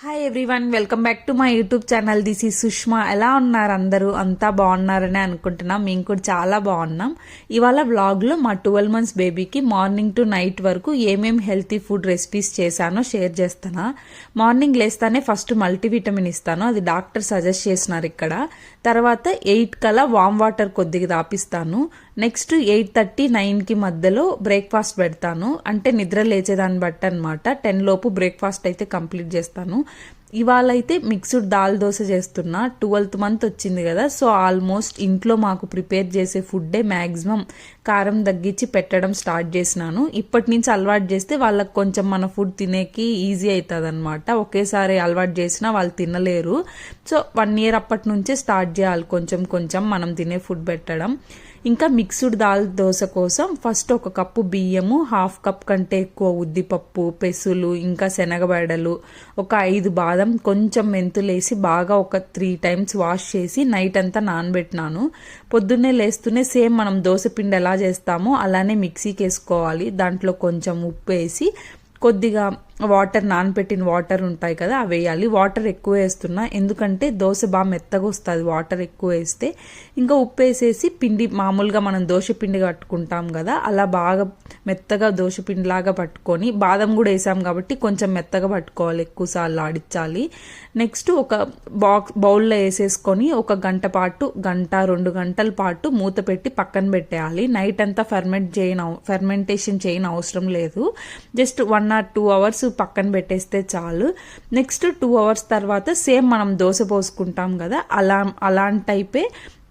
Hi everyone, welcome back to my YouTube channel. This is Sushma. ఎలా ఉన్నారు అందరూ? అంతా బాగున్నారని అనుకుంటున్నాం. మేము కూడా చాలా బాగున్నాం. ఇవాళ వ్లాగ్లో మా 12 months బేబీకి మార్నింగ్ టు నైట్ వరకు ఏమేం హెల్తీ ఫుడ్ రెసిపీస్ చేశానో షేర్ చేస్తాను. మార్నింగ్ లేస్తానే ఫస్ట్ మల్టీవిటమిన్ ఇస్తాను, అది డాక్టర్ సజెస్ట్ చేసినారు ఇక్కడ. తర్వాత 8 కల్లా వామ్ వాటర్ కొద్దిగా తాపిస్తాను. నెక్స్ట్ 8:30, 9కి మధ్యలో బ్రేక్ఫాస్ట్ పెడతాను. అంటే నిద్ర లేచేదాన్ని బట్టి అనమాట. 10 లోపు బ్రేక్ఫాస్ట్ అయితే కంప్లీట్ చేస్తాను. ఇవాళ అయితే మిక్స్డ్ దాల్ దోశ చేస్తున్నా. 12th month వచ్చింది కదా, సో ఆల్మోస్ట్ ఇంట్లో మాకు ప్రిపేర్ చేసే ఫుడ్డే మ్యాక్సిమం కారం తగ్గించి పెట్టడం స్టార్ట్ చేసినాను. ఇప్పటి నుంచి అలవాటు చేస్తే వాళ్ళకి కొంచెం మన ఫుడ్ తినేకి ఈజీ అవుతుంది అనమాట. ఒకేసారి అలవాటు చేసినా వాళ్ళు తినలేరు. సో 1 year అప్పటి నుంచే స్టార్ట్ చేయాలి కొంచెం కొంచెం మనం తినే ఫుడ్ పెట్టడం. ఇంకా మిక్స్డ్ దాల్ దోశ కోసం ఫస్ట్ 1 కప్పు బియ్యము, 1/2 కప్ కంటే ఎక్కువ ఉద్దిపప్పు, పెసులు, ఇంకా శనగబెడలు, ఒక 5 బాదం, కొంచెం మెంతులేసి బాగా ఒక 3 times వాష్ చేసి నైట్ అంతా నానబెట్టినాను. పొద్దున్నే లేస్తూనే సేమ్ మనం దోశ పిండి ఎలా చేస్తామో అలానే మిక్సీకి వేసుకోవాలి. దాంట్లో కొంచెం ఉప్పు వేసి కొద్దిగా వాటర్, నానబెట్టిన వాటర్ ఉంటాయి కదా అవి వేయాలి. వాటర్ ఎక్కువ వేస్తున్నా ఎందుకంటే దోశ బాగా మెత్తగా వస్తుంది వాటర్ ఎక్కువ వేస్తే. ఇంకా ఉప్పు వేసేసి పిండి మామూలుగా మనం దోశ పిండి కట్టుకుంటాం కదా అలా బాగా మెత్తగా దోశ పిండిలాగా పట్టుకొని, బాదం కూడా వేసాం కాబట్టి కొంచెం మెత్తగా పట్టుకోవాలి, ఎక్కువసార్లు ఆడించాలి. నెక్స్ట్ ఒక బౌల్లో వేసేసుకొని 1 గంట పాటు, 1-2 గంటల పాటు మూత పెట్టి పక్కన పెట్టేయాలి. నైట్ అంతా ఫెర్మెంటేషన్ చేయని అవసరం లేదు. జస్ట్ 1 or 2 hours పక్కన పెట్టేస్తే చాలు. నెక్స్ట్ 2 hours తర్వాత సేమ్ మనం దోశ పోసుకుంటాం కదా అలాంటి టైపే.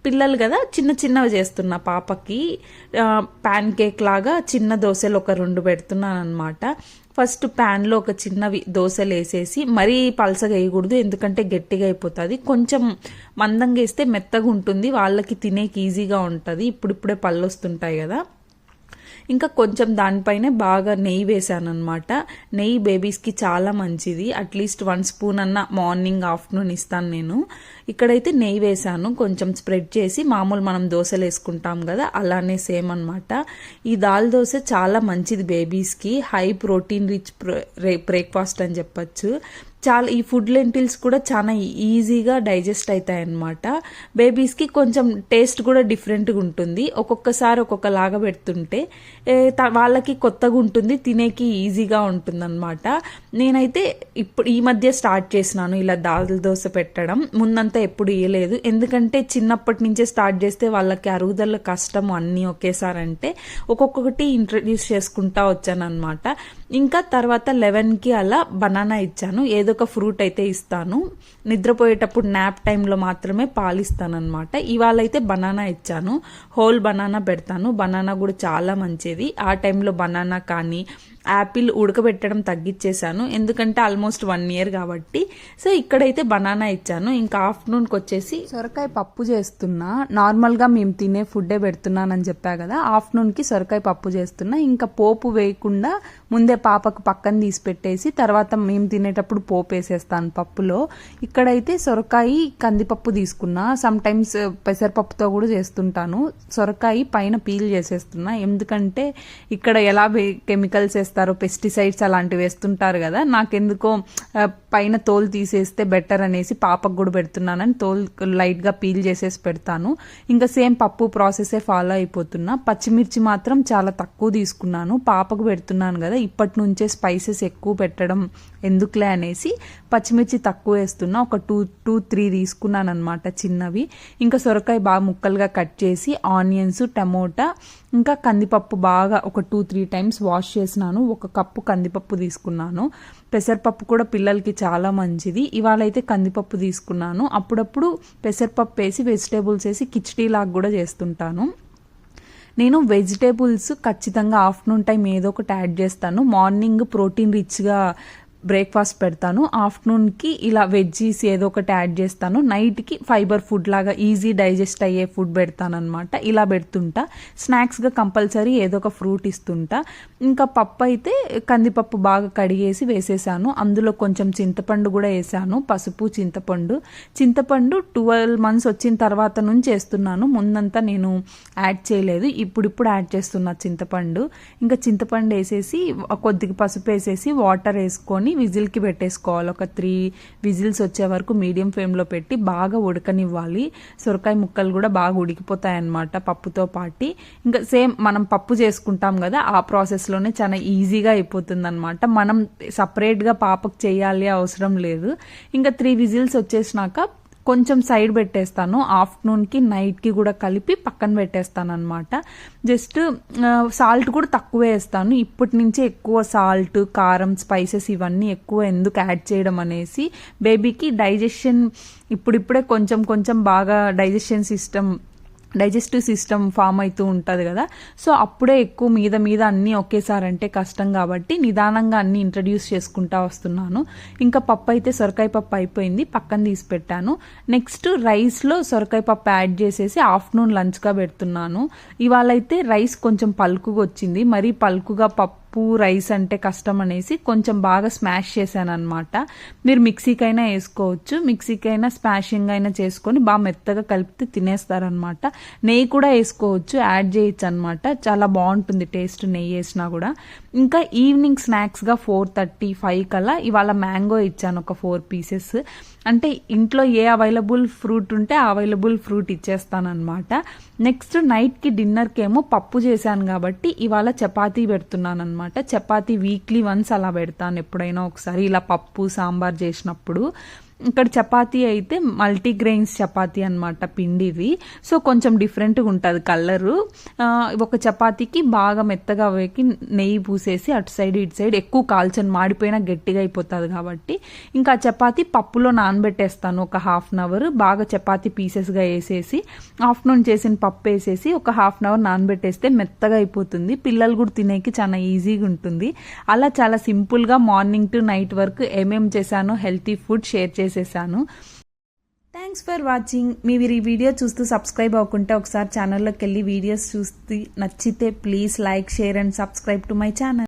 పిల్లలు కదా చిన్న చిన్నవి చేస్తున్నా పాపకి. ప్యాన్ కేక్ లాగా చిన్న దోశలు ఒక 2 పెడుతున్నాను అనమాట. ఫస్ట్ ప్యాన్లో ఒక చిన్నవి దోశలు వేసేసి, మరీ పలసగా వేయకూడదు ఎందుకంటే గట్టిగా అయిపోతుంది. కొంచెం మందంగా వేస్తే మెత్తగా ఉంటుంది, వాళ్ళకి తినేకి ఈజీగా ఉంటుంది. ఇప్పుడిప్పుడే పళ్ళు వస్తుంటాయి కదా. ఇంకా కొంచెం దానిపైనే బాగా నెయ్యి వేసాను అనమాట. నెయ్యి బేబీస్కి చాలా మంచిది. అట్లీస్ట్ 1 spoon అన్న మార్నింగ్, ఆఫ్టర్నూన్ ఇస్తాను నేను. ఇక్కడైతే నెయ్యి వేసాను, కొంచెం స్ప్రెడ్ చేసి మామూలు మనం దోశలు వేసుకుంటాం కదా అలానే సేమ్ అనమాట. ఈ దాల్ దోశ చాలా మంచిది బేబీస్కి. హై ప్రోటీన్ రిచ్ బ్రేక్ఫాస్ట్ అని చెప్పచ్చు. చాలా ఈ ఫుడ్ లెంటిల్స్ కూడా చాలా ఈజీగా డైజెస్ట్ అవుతాయి అన్నమాట. బేబీస్కి కొంచెం టేస్ట్ కూడా డిఫరెంట్గా ఉంటుంది. ఒక్కొక్కసారి ఒక్కొక్కలాగా పెడుతుంటే వాళ్ళకి కొత్తగా ఉంటుంది, తినేకి ఈజీగా ఉంటుంది అనమాట. నేనైతే ఇప్పుడు ఈ మధ్య స్టార్ట్ చేసినాను ఇలా దాల్ దోశ పెట్టడం. ముందంతా ఎప్పుడు వేయలేదు ఎందుకంటే చిన్నప్పటి నుంచే స్టార్ట్ చేస్తే వాళ్ళకి అరుగుదల కష్టం అన్నీ ఒకేసారి. అంటే ఒక్కొక్కటి ఇంట్రడ్యూస్ చేసుకుంటా వచ్చాను అనమాట. ఇంకా తర్వాత 11కి అలా బనానా ఇచ్చాను. ఏదో ఒక ఫ్రూట్ అయితే ఇస్తాను. నిద్రపోయేటప్పుడు నాప్ టైంలో మాత్రమే పాలిస్తాను అనమాట. ఇవాళ అయితే బనానా ఇచ్చాను. హోల్ బనానా పెడతాను. బనానా కూడా చాలా మంచిది. ఆ టైంలో బనానా కానీ యాపిల్ ఉడకబెట్టడం తగ్గించేశాను ఎందుకంటే ఆల్మోస్ట్ 1 year కాబట్టి. సో ఇక్కడైతే బనానా ఇచ్చాను. ఇంకా ఆఫ్టర్నూన్కి వచ్చేసి సొరకాయ పప్పు చేస్తున్నా. నార్మల్గా మేము తినే ఫుడ్డే పెడుతున్నానని చెప్పా కదా, ఆఫ్టర్నూన్కి సొరకాయ పప్పు చేస్తున్నా. ఇంకా పోపు వేయకుండా ముందే పాపకు పక్కన తీసి పెట్టేసి తర్వాత మేము తినేటప్పుడు పోపు వేసేస్తాను పప్పులో. ఇక్కడైతే సొరకాయ, కందిపప్పు తీసుకున్నా. సమ్ టైమ్స్ పెసరపప్పుతో కూడా చేస్తుంటాను. సొరకాయ పైన పీల్ చేసేస్తున్నా ఎందుకంటే ఇక్కడ ఎలా కెమికల్స్ వేస్తారో, పెస్టిసైడ్స్ అలాంటివి వేస్తుంటారు కదా, నాకెందుకో పైన తోలు తీసేస్తే బెటర్ అనేసి పాపకు కూడా పెడుతున్నానని తోలు లైట్గా పీల్ చేసేసి పెడతాను. ఇంకా సేమ్ పప్పు ప్రాసెసే ఫాలో అయిపోతున్నా. పచ్చిమిర్చి మాత్రం చాలా తక్కువ తీసుకున్నాను, పాపకు పెడుతున్నాను కదా, ఇప్పటి నుంచే స్పైసెస్ ఎక్కువ పెట్టడం ఎందుకులే అనేసి పచ్చిమిర్చి తక్కువ వేస్తున్నా. ఒక 2-3 తీసుకున్నాను అనమాట చిన్నవి. ఇంకా సొరకాయ బాగా ముక్కలుగా కట్ చేసి, ఆనియన్స్, టమోటా, ఇంకా కందిపప్పు బాగా ఒక 2-3 times వాష్ చేసినాను. 1 కప్పు కందిపప్పు తీసుకున్నాను. పెసరపప్పు కూడా పిల్లలకి చాలా మంచిది. ఇవాళ అయితే కందిపప్పు తీసుకున్నాను. అప్పుడప్పుడు పెసరపప్పు వేసి వెజిటేబుల్స్ వేసి కిచడీ లాగా కూడా చేస్తుంటాను. నేను వెజిటేబుల్స్ ఖచ్చితంగా ఆఫ్టర్నూన్ టైం ఏదో ఒకటి యాడ్ చేస్తాను. మార్నింగ్ ప్రోటీన్ రిచ్గా బ్రేక్ఫాస్ట్ పెడతాను. ఆఫ్టర్నూన్కి ఇలా వెజ్జీస్ ఏదో ఒకటి యాడ్ చేస్తాను. నైట్కి ఫైబర్ ఫుడ్ లాగా ఈజీ డైజెస్ట్ అయ్యే ఫుడ్ పెడతాను అనమాట. ఇలా పెడుతుంటా. స్నాక్స్గా కంపల్సరీ ఏదో ఒక ఫ్రూట్ ఇస్తుంటా. ఇంకా పప్పు అయితే కందిపప్పు బాగా కడిగేసి వేసేసాను. అందులో కొంచెం చింతపండు కూడా వేసాను, పసుపు, చింతపండు. 12 months వచ్చిన తర్వాత నుంచి వేస్తున్నాను, ముందంతా నేను యాడ్ చేయలేదు. ఇప్పుడు యాడ్ చేస్తున్నా చింతపండు. ఇంకా చింతపండు వేసేసి కొద్దిగా పసుపు వేసేసి వాటర్ వేసుకొని పెట్టుకొని విజిల్కి పెట్టేసుకోవాలి. ఒక 3 విజిల్స్ వచ్చే వరకు మీడియం ఫ్లేమ్లో పెట్టి బాగా ఉడకనివ్వాలి. సొరకాయ ముక్కలు కూడా బాగా ఉడికిపోతాయి అన్నమాట పప్పుతో పాటి. ఇంకా సేమ్ మనం పప్పు చేసుకుంటాం కదా, ఆ ప్రాసెస్లోనే చాలా ఈజీగా అయిపోతుంది అనమాట. మనం సపరేట్గా పాపకు చేయాలి అవసరం లేదు. ఇంకా 3 విజిల్స్ వచ్చేసినాక కొంచెం సైడ్ పెట్టేస్తాను. ఆఫ్టర్నూన్కి నైట్కి కూడా కలిపి పక్కన పెట్టేస్తాను అనమాట. జస్ట్ సాల్ట్ కూడా తక్కువ వేస్తాను. ఇప్పటి నుంచే ఎక్కువ సాల్ట్, కారం, స్పైసెస్ ఇవన్నీ ఎక్కువ ఎందుకు యాడ్ చేయడం అనేసి, బేబీకి డైజెషన్ ఇప్పుడిప్పుడే కొంచెం బాగా డైజెస్టివ్ సిస్టమ్ ఫామ్ అవుతూ ఉంటుంది కదా. సో అప్పుడే ఎక్కువ మీద అన్నీ ఒకేసారి అంటే కష్టం కాబట్టి నిదానంగా అన్నీ ఇంట్రడ్యూస్ చేసుకుంటా వస్తున్నాను. ఇంకా పప్పు అయితే సొరకాయ పప్పు అయిపోయింది, పక్కన తీసి పెట్టాను. నెక్స్ట్ రైస్లో సొరకాయ పప్పు యాడ్ చేసేసి ఆఫ్టర్నూన్ లంచ్గా పెడుతున్నాను. ఇవాళ అయితే రైస్ కొంచెం పలుకుగా వచ్చింది. మరీ పలుకుగా పప్పు రైస్ అంటే కష్టం అనేసి కొంచెం బాగా స్మాష్ చేశాను అనమాట. మీరు మిక్సీకైనా వేసుకోవచ్చు, మిక్సీకైనా స్మాషింగ్ అయినా చేసుకొని బాగా మెత్తగా కలిపితే తినేస్తారనమాట. నెయ్యి కూడా వేసుకోవచ్చు, యాడ్ చేయొచ్చు అనమాట. చాలా బాగుంటుంది టేస్ట్ నెయ్యి వేసినా కూడా. ఇంకా ఈవినింగ్ స్నాక్స్గా 4:30-5 కల్లా ఇవాళ మ్యాంగో ఇచ్చాను, ఒక 4 పీసెస్. అంటే ఇంట్లో ఏ అవైలబుల్ ఫ్రూట్ ఉంటే ఆ అవైలబుల్ ఫ్రూట్ ఇచ్చేస్తానమాట. నెక్స్ట్ నైట్కి డిన్నర్కి ఏమో పప్పు చేశాను కాబట్టి ఇవాళ చపాతీ పెడుతున్నాను అనమాట. చపాతీ వీక్లీ వన్స్ అలా పెడతాను, ఎప్పుడైనా ఒకసారి ఇలా పప్పు సాంబార్ చేసినప్పుడు. ఇక్కడ చపాతీ అయితే మల్టీగ్రెయిన్స్ చపాతీ అనమాట, పిండివి. సో కొంచెం డిఫరెంట్గా ఉంటుంది కలరు. ఒక చపాతీకి బాగా మెత్తగా వేకి నెయ్యి పూసేసి అటు సైడ్ ఇటు సైడ్ ఎక్కువ కాల్చని, మాడిపోయినా గట్టిగా అయిపోతుంది కాబట్టి. ఇంకా చపాతీ పప్పులో నానబెట్టేస్తాను ఒక 1/2 అవర్. బాగా చపాతీ పీసెస్గా వేసేసి ఆఫ్టర్నూన్ చేసిన పప్పు వేసేసి ఒక 1/2 అవర్ నానబెట్టేస్తే మెత్తగా అయిపోతుంది. పిల్లలు కూడా తినేకి చాలా ఈజీగా ఉంటుంది. అలా చాలా సింపుల్గా మార్నింగ్ టు నైట్ వరకు ఏమేం చేశానో హెల్తీ ఫుడ్ షేర్ చేశాను. Thanks for watching. మీరు ఈ వీడియో చూస్తూ సబ్స్క్రైబ్ అవ్వకుంటే ఒకసారి ఛానల్లోకి వెళ్ళి వీడియోస్ చూస్తూ నచ్చితే please like, share and subscribe to my channel.